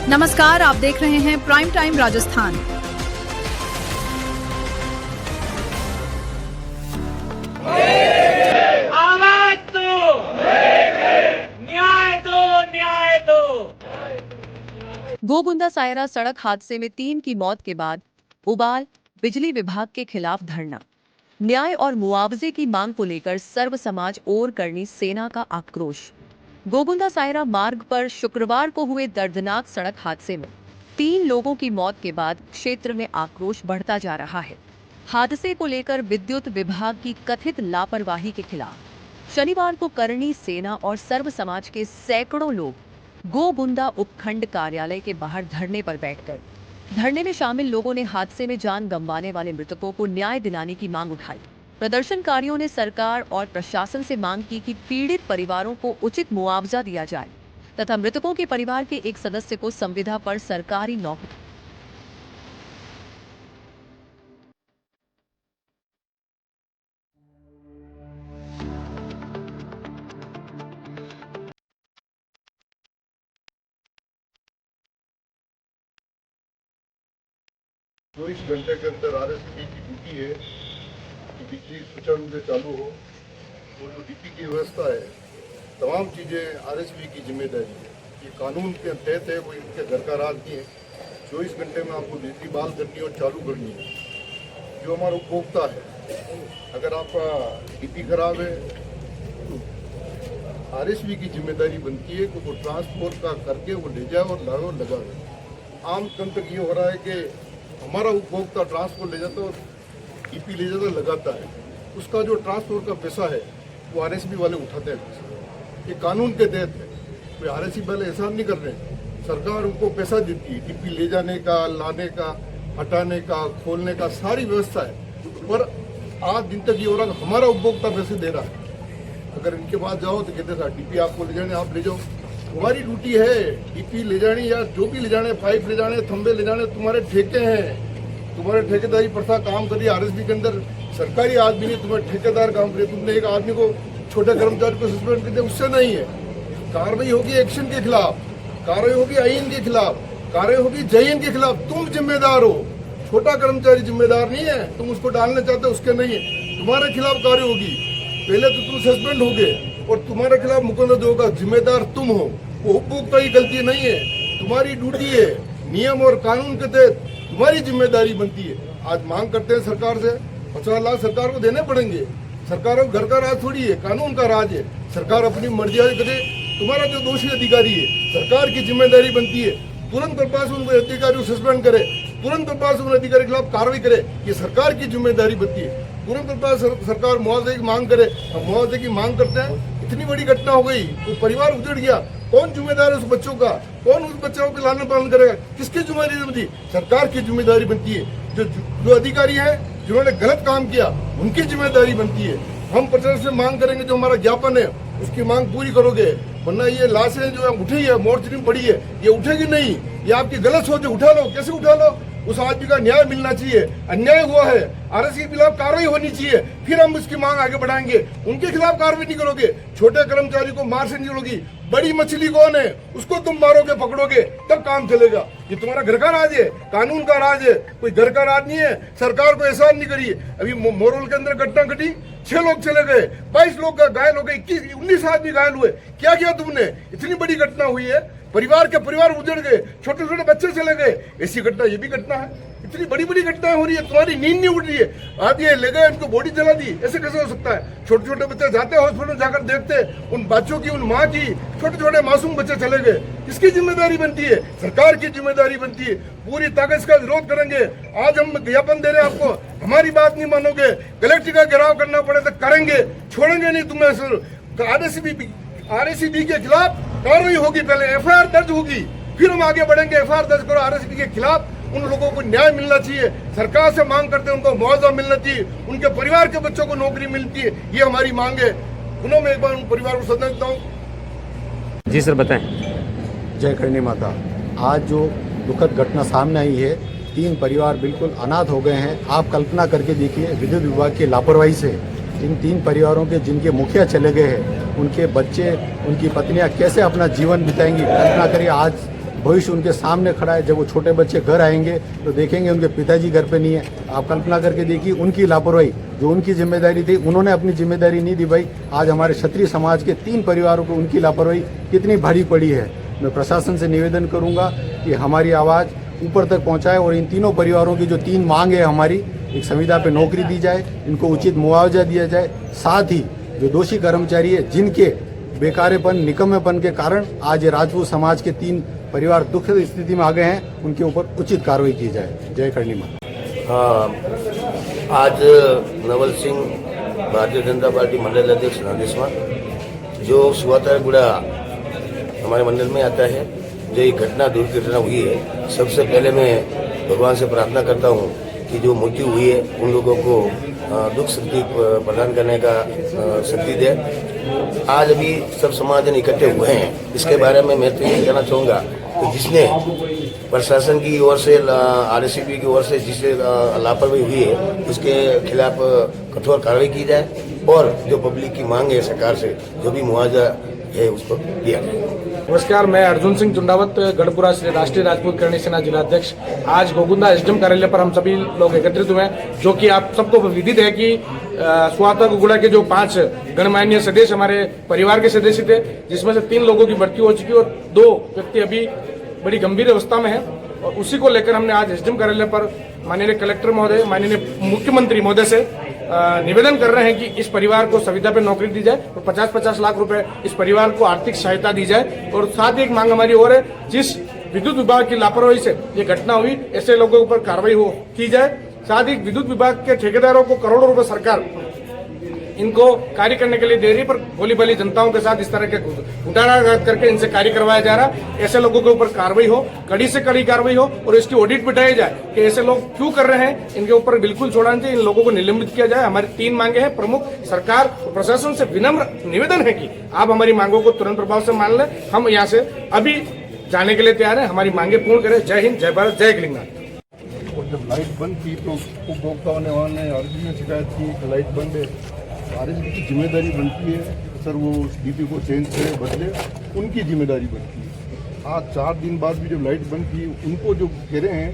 नमस्कार, आप देख रहे हैं प्राइम टाइम राजस्थान। आवाज दो, न्याय दो, न्याय दो। गोबुंदा सायरा सड़क हादसे में 3 की मौत के बाद उबाल, बिजली विभाग के खिलाफ धरना। न्याय और मुआवजे की मांग को लेकर सर्व समाज और करनी सेना का आक्रोश। गोबुंदा सायरा मार्ग पर शुक्रवार को हुए दर्दनाक सड़क हादसे में 3 लोगों की मौत के बाद क्षेत्र में आक्रोश बढ़ता जा रहा है। हादसे को लेकर विद्युत विभाग की कथित लापरवाही के खिलाफ शनिवार को करनी सेना और सर्व समाज के सैकड़ों लोग गोबुंदा उपखंड कार्यालय के बाहर धरने पर बैठकर धरने में शामिल लोगों ने हादसे में जान गंवाने वाले मृतकों को न्याय दिलाने की मांग उठाई। प्रदर्शनकारियों ने सरकार और प्रशासन से मांग की कि पीड़ित परिवारों को उचित मुआवजा दिया जाए तथा मृतकों के परिवार के एक सदस्य को संविदा पर सरकारी नौकरी। तो इस घंटे के अंदर आरएसपी की ड्यूटी है कि बिजली सुचारू रूप से चालू हो और जो डीपी की व्यवस्था है तमाम चीज़ें आरएसपी की जिम्मेदारी है। ये कानून के तहत है, वो इनके घर का राज नहीं है। 24 घंटे में आपको बिजली बहाल करनी है और चालू करनी है। जो हमारा उपभोक्ता है, अगर आपका डीपी खराब है तो आरएसपी की जिम्मेदारी बनती है कि वो ट्रांसपोर्ट का करके वो ले जाए और लगा दे। आम तंत्र तक ये हो रहा है कि हमारा उपभोक्ता ट्रांसपोर्ट ले जाता है और डीपी ले जाता लगाता है, उसका जो ट्रांसपोर्ट का पैसा है वो आरएसपी वाले उठाते हैं। ये कानून के तहत है, कोई आरएसपी वाले एहसान नहीं कर रहे हैं। सरकार उनको पैसा देती है डीपी ले जाने का, लाने का, हटाने का, खोलने का, सारी व्यवस्था है। पर आज दिन तक ये हो रहा है हमारा उपभोक्ता पैसे दे रहा है। अगर इनके पास जाओ तो कहते हैं डीपी आपको ले जाने, आप ले जाओ। तुम्हारी ड्यूटी है डीपी ले जानी या जो भी ले जाने, पाइप ले जाने, थंबे ले जाने, तुम्हारे ठेके हैं। तुम्हारे ठेकेदारी प्रथा काम करिए। आरएसपी के अंदर सरकारी आदमी नहीं, तुम्हारे ठेकेदार काम करिए। तुमने एक आदमी को, छोटे कर्मचारी को सस्पेंड कर दिया, उससे नहीं है। कार्रवाई होगी एक्शन के खिलाफ, कार्रवाई होगी आईन के खिलाफ, कार्रवाई होगी जयन के खिलाफ। तुम जिम्मेदार हो, छोटा कर्मचारी जिम्मेदार नहीं है। तुम उसको डालना चाहते हो, उसके नहीं है। तुम्हारे खिलाफ कार्रवाई होगी। पहले तो तुम सस्पेंड हो गए और तुम्हारे खिलाफ मुकदमा होगा। जिम्मेदार तुम हो, वो उपभोक्ता की गलती नहीं है। तुम्हारी ड्यूटी है, नियम और कानून के तहत तुम्हारी जिम्मेदारी बनती है। आज मांग करते हैं सरकार से 50 लाख सरकार को देने पड़ेंगे। सरकार को घर का राज थोड़ी है, कानून का राज है। सरकार अपनी मर्जी करे। तुम्हारा जो दोषी अधिकारी है, सरकार की जिम्मेदारी बनती है तुरंत प्रभाव से उनको अधिकारी को सस्पेंड करे, तुरंत प्रभाव से उन अधिकारी के खिलाफ कार्रवाई करे। ये सरकार की जिम्मेदारी बनती है। तुरंत प्रभाव सरकार मुआवजे की मांग करे। हम मुआवजे की मांग करते हैं। इतनी बड़ी घटना हो गई तो परिवार उजड़ गया, कौन जिम्मेदार है उस बच्चों का? कौन उस बच्चों को लालन पालन करेगा? किसकी जिम्मेदारी बनती? सरकार की जिम्मेदारी बनती है। जो अधिकारी हैं जिन्होंने गलत काम किया उनकी जिम्मेदारी बनती है। हम प्रशासन से मांग करेंगे, जो हमारा ज्ञापन है उसकी मांग पूरी करोगे, वरना ये लाशें जो है उठी है, मोर्चरी में पड़ी है, ये उठेगी नहीं। ये आपकी गलत सोच है। उठा लो, कैसे उठा लो? उस आदमी का न्याय मिलना चाहिए। अन्याय हुआ है, आरएसपी के खिलाफ कार्रवाई होनी चाहिए, फिर हम उसकी मांग आगे बढ़ाएंगे। उनके खिलाफ कार्रवाई नहीं करोगे, छोटे कर्मचारी को मार से नहीं चलोगी। बड़ी मछली कौन है, उसको तुम मारोगे, पकड़ोगे, तब काम चलेगा। ये तुम्हारा घर का राज है, कानून का राज है, कोई घर का राज नहीं है। सरकार को एहसान नहीं करिए। अभी मोरल के अंदर घटना घटी, 6 लोग चले गए, 22 लोग घायल हो गए, 19 आदमी घायल हुए। क्या किया तुमने? इतनी बड़ी घटना हुई है, परिवार के परिवार उजड़ गए, छोटे छोटे बच्चे चले गए। ऐसी घटना ये भी घटना है। इतनी बड़ी बड़ी घटनाएं हो रही है, तुम्हारी नींद नहीं उठ रही है। आदि ले गए, उनको बॉडी जला दी, ऐसे कैसे हो सकता है? छोटे छोटे बच्चे जाते हैं हॉस्पिटल, जाकर देखते हैं उन बच्चों की, उन माँ की, छोटे छोटे मासूम बच्चे चले गए। किसकी जिम्मेदारी बनती है? सरकार की जिम्मेदारी बनती है। पूरी ताकत इसका विरोध करेंगे। आज हम ज्ञापन दे रहे हैं आपको, हमारी बात नहीं मानोगे, कलेक्टर का घेराव करना पड़े तो करेंगे, छोड़ेंगे नहीं तुम्हें। आरएसपी के खिलाफ कार्रवाई होगी, पहले एफआईआर दर्ज होगी, फिर हम आगे बढ़ेंगे। एफआईआर दर्ज करो, आरएसपी के खिलाफ। उन लोगों को न्याय मिलना चाहिए। सरकार से मांग करते हैं उनको मुआवजा मिलना चाहिए, उनके परिवार के बच्चों को नौकरी मिलती है, ये हमारी मांग है। पुनः मैं एक बार उन परिवार को सदन देता हूँ। जी सर, बताएं। जय करणी माता। आज जो दुखद घटना सामने आई है, 3 परिवार बिल्कुल अनाथ हो गए हैं। आप कल्पना करके देखिए, विद्युत विभाग की लापरवाही से इन 3 परिवारों के जिनके मुखिया चले गए हैं, उनके बच्चे, उनकी पत्नियां कैसे अपना जीवन बिताएंगी? कल्पना करिए। आज भविष्य उनके सामने खड़ा है। जब वो छोटे बच्चे घर आएंगे तो देखेंगे उनके पिताजी घर पे नहीं है। आप कल्पना करके देखिए उनकी लापरवाही, जो उनकी जिम्मेदारी थी उन्होंने अपनी जिम्मेदारी नहीं निभाई। आज हमारे क्षत्रिय समाज के 3 परिवारों को उनकी लापरवाही कितनी भारी पड़ी है। मैं प्रशासन से निवेदन करूंगा कि हमारी आवाज़ ऊपर तक पहुंचाए और इन तीनों परिवारों की जो 3 मांग है हमारी, एक संविदा पे नौकरी दी जाए, इनको उचित मुआवजा दिया जाए, साथ ही जो दोषी कर्मचारी है जिनके बेकारेपन निकम्मेपन के कारण आज राजपूत समाज के 3 परिवार दुखद स्थिति में आ गए हैं, उनके ऊपर उचित कार्रवाई की जाए। जय करणी माता। हाँ, आज नवल सिंह भारतीय जनता पार्टी मंडल अध्यक्ष नादेशवा जो सुवातारगुड़ा हमारे मंडल में आता है, जो ये घटना दुर्घटना हुई है, सबसे पहले मैं भगवान से प्रार्थना करता हूँ कि जो मृत्यु हुई है उन लोगों को दुख शक्ति प्रदान करने का शक्ति दे। आज अभी सब समाजजन इकट्ठे हुए हैं, इसके बारे में मैं तो ये कहना चाहूँगा कि जिसने प्रशासन की ओर से आरएसपी की ओर से जिसे लापरवाही हुई है उसके खिलाफ कठोर कार्रवाई की जाए और जो पब्लिक की मांग है सरकार से जो भी मुआवजा है उसको दिया जाए। नमस्कार, मैं अर्जुन सिंह चुंडावत, गढ़पुरा से राष्ट्रीय राजपूत करणी सेना जिलाध्यक्ष। आज गोगुंदा एसडीएम कार्यालय पर हम सभी लोग एकत्रित हुए हैं, जो कि आप सबको विदित है कि सुवातारगुड़ा के जो 5 गणमान्य सदस्य हमारे परिवार के सदस्य थे, जिसमें से 3 लोगों की मृत्यु हो चुकी और 2 व्यक्ति अभी बड़ी गंभीर अवस्था में है। और उसी को लेकर हमने आज एसडीएम कार्यालय पर माननीय कलेक्टर महोदय, माननीय मुख्यमंत्री महोदय से निवेदन कर रहे हैं कि इस परिवार को संविदा पे नौकरी दी जाए और 50-50 लाख रुपए इस परिवार को आर्थिक सहायता दी जाए। और साथ ही एक मांग हमारी और है, जिस विद्युत विभाग की लापरवाही से ये घटना हुई, ऐसे लोगों के ऊपर कार्रवाई की जाए। साथ ही विद्युत विभाग के ठेकेदारों को करोड़ों रुपए सरकार इनको कार्य करने के लिए दे रही, पर भोली भाली जनताओं के साथ इस तरह के घुटालाघात करके इनसे कार्य करवाया जा रहा है। ऐसे लोगों के ऊपर कार्रवाई हो, कड़ी से कड़ी कार्रवाई हो और इसकी ऑडिट बिठाई जाए कि ऐसे लोग क्यों कर रहे हैं, इनके ऊपर बिल्कुल छोड़ना चाहिए, इन लोगों को निलंबित किया जाए। हमारी 3 मांगे हैं। प्रमुख सरकार और प्रशासन से विनम्र निवेदन है कि आप हमारी मांगों को तुरंत प्रभाव से मान लें। हम यहाँ से अभी जाने के लिए तैयार हैं, हमारी मांगे पूर्ण करें। जय हिंद, जय भारत, जय कलिंगा। और जब लाइट बंद की तो उपभोक्ताओं ने वहाँ ने अर्जी में शिकायत की कि लाइट बंद है। आरएसपी की जिम्मेदारी बनती है सर वो डीपी को चेंज करे, बदले, उनकी जिम्मेदारी बनती है। आज 4 दिन बाद भी जब लाइट बंद की, उनको जो कह रहे हैं,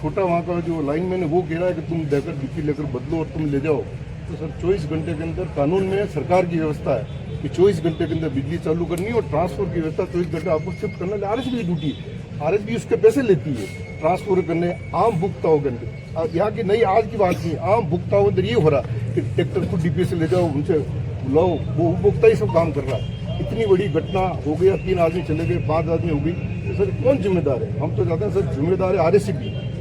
छोटा वहाँ का जो लाइनमैन है वो कह रहा है कि तुम देकर डीपी लेकर बदलो और तुम ले जाओ। तो सर 24 घंटे के अंदर कानून में सरकार की व्यवस्था है कि 24 घंटे के अंदर बिजली चालू करनी और ट्रांसफर की व्यवस्था 24 घंटे आपको शिफ्ट करना आरएसपी की ड्यूटी है। आरएसपी उसके पैसे लेती है ट्रांसफर करने आम भुगताओं के अंदर। यहाँ की नई आज की बात नहीं, आम भुगताओं के अंदर ये हो रहा कि ट्रैक्टर को डीपी से ले जाओ, उनसे बुलाओ, वो उपभोक्ता ही सब काम कर रहा है। इतनी बड़ी घटना हो गया, 3 आदमी चले गए, 5 आदमी हो गई, तो सर कौन जिम्मेदार है? हम तो चाहते हैं सर जिम्मेदार है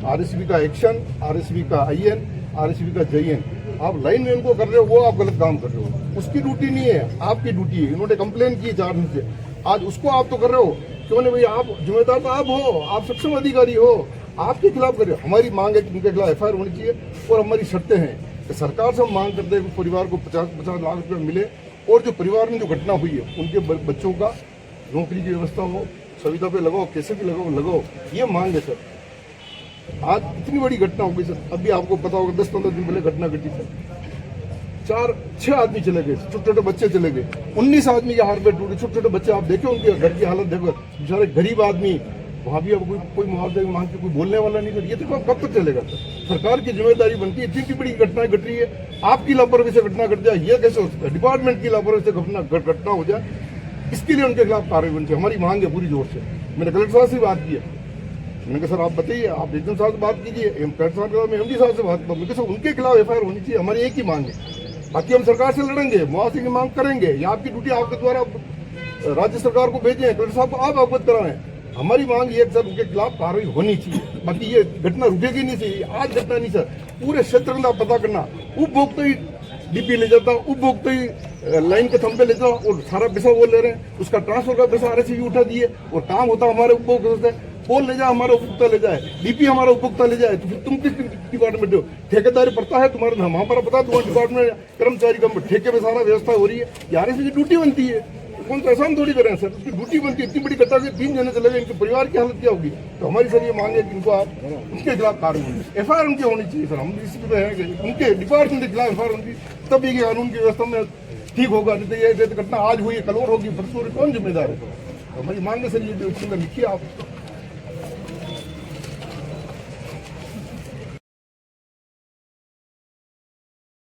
आरएसपी का एक्शन, आरएसपी का आईएन, आरएसपी का जईएन। आप लाइन मैन को कर रहे हो, वो आप गलत काम कर रहे हो। उसकी ड्यूटी नहीं है, आपकी ड्यूटी है। इन्होंने कंप्लेन की 4 दिन से, आज उसको आप तो कर रहे हो, क्यों नहीं भाई? आप जिम्मेदार तो आप हो, आप सक्षम अधिकारी हो, आपके खिलाफ कर रहे हो। हमारी मांग है कि उनके खिलाफ एफआईआर होनी चाहिए और हमारी शर्तें हैं कि सरकार से हम मांग करते हैं कि परिवार को 50-50 लाख रुपये मिले और जो परिवार में जो घटना हुई है उनके बच्चों का नौकरी की व्यवस्था हो, संविदा पे लगाओ, कैसे भी लगाओ, ये मांग है सर। आज इतनी बड़ी घटना हो गई सर, अभी आपको पता होगा 10-15 दिन पहले घटना घटी सर, 4-6 आदमी चले गए, छोटे छोटे बच्चे चले गए, 19 आदमी के हाथ पे टूटे, छोटे छोटे बच्चे। आप देखो उनके घर की हालत देखो, बेचारे गरीब आदमी, वहाँ भी अब कोई मुआवजा मांग के कोई बोलने वाला नहीं। ये देखो कब तक चलेगा सर? सरकार की जिम्मेदारी बनती है। इतनी बड़ी घटनाएं घट रही है, आपकी लापरवाही से घटना घट जाए, ये कैसे हो सकता है? डिपार्टमेंट की लापरवाही से घटना हो जाए, इसके लिए उनके खिलाफ कार्रवाई बनती है। हमारी मांग है पूरी जोर से। मैंने कलेक्टर साहब से बात की है, मैंने कहा सर आप बताइए, आप एकदम साहब से बात कीजिए, कलेक्टर साहब के बाद में एमडी साहब से बात, मैं कहा उनके खिलाफ एफआईआर होनी चाहिए। हमारी एक ही मांग है, बाकी हम सरकार से लड़ेंगे, मुआवजे की मांग करेंगे, या आपकी ड्यूटी आपके द्वारा राज्य सरकार को भेजें, कलेक्टर साहब को आप अवगत कराएं। हमारी मांग ये सर उनके खिलाफ कार्रवाई होनी चाहिए, बाकी ये घटना रुकेगी नहीं चाहिए। आज घटना नहीं सर, पूरे क्षेत्र का पता करना, उपभोक्ता ही डीपी ले जाता, उपभोक्ता ही लाइन के थंबे ले जाओ और सारा पैसा वो ले रहे हैं, उसका ट्रांसफर का पैसा आरएसपी उठा दिए और काम होता हमारे उपभोक्ता से। पोल ले जाए हमारा उपभोक्ता ले जाए, डीपी हमारा उपभोक्ता ले जाए, तो फिर तुम किस डिपार्टमेंट हो? ठेकेदारी पड़ता है तुम्हारा, हमारा पता है तुम्हारे डिपार्टमेंट कर्मचारी का ठेके में सारा व्यवस्था हो रही है, आरएसपी की ड्यूटी बनती है। कौन सा आसान थोड़ी करें सर, उसकी ड्यूटी बनती है। इतनी बड़ी घटना से 3 जने चले गए, इनके परिवार की हालत क्या होगी? तो हमारी सर ये मांग है कि इनको आप उनके खिलाफ कार्रवाई, एफआईआर उनकी होनी चाहिए सर। हम इसी पे हैं कि उनके डिपार्टमेंट के खिलाफ एफआईआर होनी, तब ये कानून की व्यवस्था में ठीक होगा। नहीं तो ये घटना आज हुई, कल और होगी, परसों, कौन जिम्मेदार है? हमारी मांग है सर, ये जो लिखिए आप।